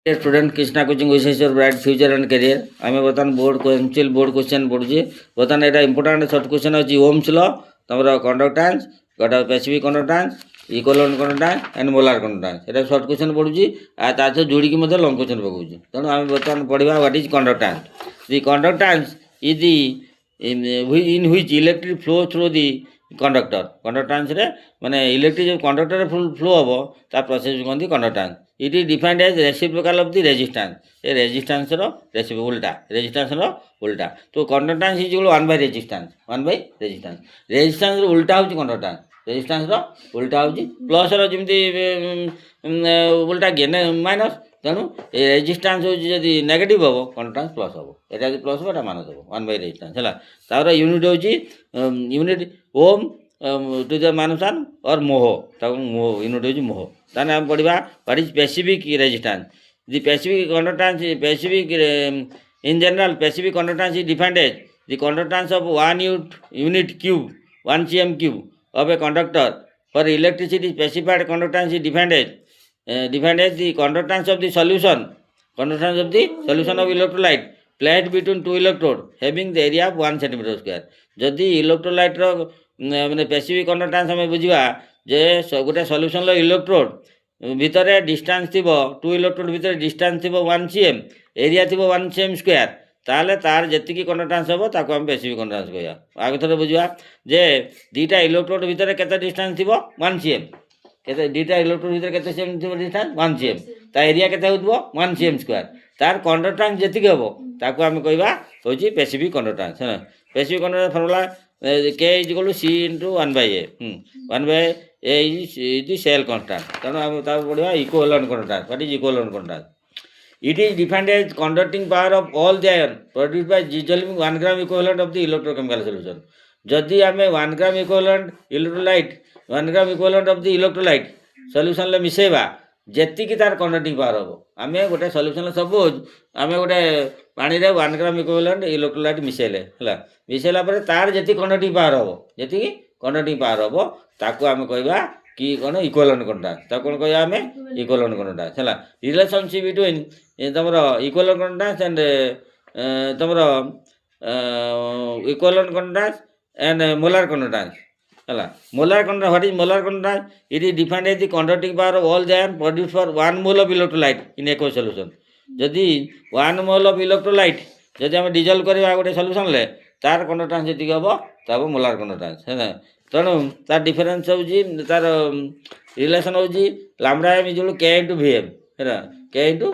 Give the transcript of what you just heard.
Dear student, Krishna coaching wishes your bright future and career. I am बर्तमान board question पढ़ुचे बर्तमान यहाँ important shirt question अच्छी Ohm's law तुम कंडक्टांस गोटे Pacific कंडक्टांस equivalent कंडक्टांस and molar कंडक्टांस ये shirt question पढ़ुची सहित जोड़िकी long question पकाऊँ तेणु आम बर्तमान पढ़ा what is conductance the conductance is the in which electric flow through the conductor conductance माने इलेक्ट्रिक जो कंडक्टर फ्लो हम ता प्रोसेस कहते conductance it is defined as reciprocal of the resistance ए रेजिस्टेंस रो उल्टा रेजिस्टेंस रो उल्टा तो conductance is equal 1 by resistance resistance रो उल्टा होची कंडक्टेंस रेजिस्टेंस रो उल्टा होची प्लस रो जेमती उल्टा गेन माइनस तेणु ए रेजिस्टेंस होची जदी नेगेटिव हो कंडक्टेंस प्लस हो एटा जदी प्लस हो एटा माइनस हो 1 बाय रेजिस्टेंस हला तार यूनिट होची unit ohm to the minus or mho ताको मोह यूनिट होची मोह ताने हम पढ़ा what is specific resistance the specific conductance specific in general specific conductance is defined as the conductance of 1 unit cube 1 cm cube of a conductor for electricity specified conductance is defined as the conductance of the solution of electrolyte placed between two electrode having the area of 1 cm square जदि electrolyte रो माने specific conductance हमें बुझिबा जे गोटे solution electrode भितर distance थी to electrode भितर डिस्टेंस थी 1 cm एरिया थी 1 cm स्क्वायर ताले तार जी कंडक्टेंस हम ताको हम स्पेसिफिक कंडक्टेंस कहया आगे थोड़े बुझा जे दीटा इलेक्ट्रोड भितर केते डिस्टेंस थी 1 cm केते दीटा इलेक्ट्रोड भितर केते cm थी डिस्टेंस 1 cm ता एरिया केते होतबो 1 cm स्क्वायर तार कंडक्टेंस जति हम ताको हम कहबा होची स्पेसिफिक कंडक्टेंस है specific conductance formula K is equal to C into 1 by A 1 by A is the cell constant तेणु आम पढ़ा equivalent conductance what is equivalent conductance it is defined as conducting power of all the ion produced by dissolving 1 gram equivalent of the electrochemical solution जदि आम 1 gram equivalent electrolyte 1 gram equivalent of the electrolyte solution मिसेबा जेतिकी तार conducting power हम आम गोटे solution suppose आम गोटे पानी 1 gram इक्विवेलेंट इलेक्ट्रोलाइट मिसेले है मिसेला तार जी कंडक्टिंग पावर हम जी कंडक्टिंग पावर हम ताको आम कहवा कि कौन इक्विवेलेंट कंडक्टेंस ताको कौन कहवा आम इक्विवेलेंट कंडक्टेंस है रिलेशनशिप बिटवीन तुम इक्विवेलेंट कंडक्टेंस एंड तुम equivalent conductance and molar conductance है molar conductance what is molar conductance it is defined as the conducting power of all the ion produced for 1 mole of electrolyte in aqueous solution जदि 1 mole of electrolyte जदि आम dissolved करवा गोटे solution ले तार conductance जी हम तब molar conductance है तेणु तार डिफरेन्स होची तार रिलेशन होची lambda M is K into Vm है K into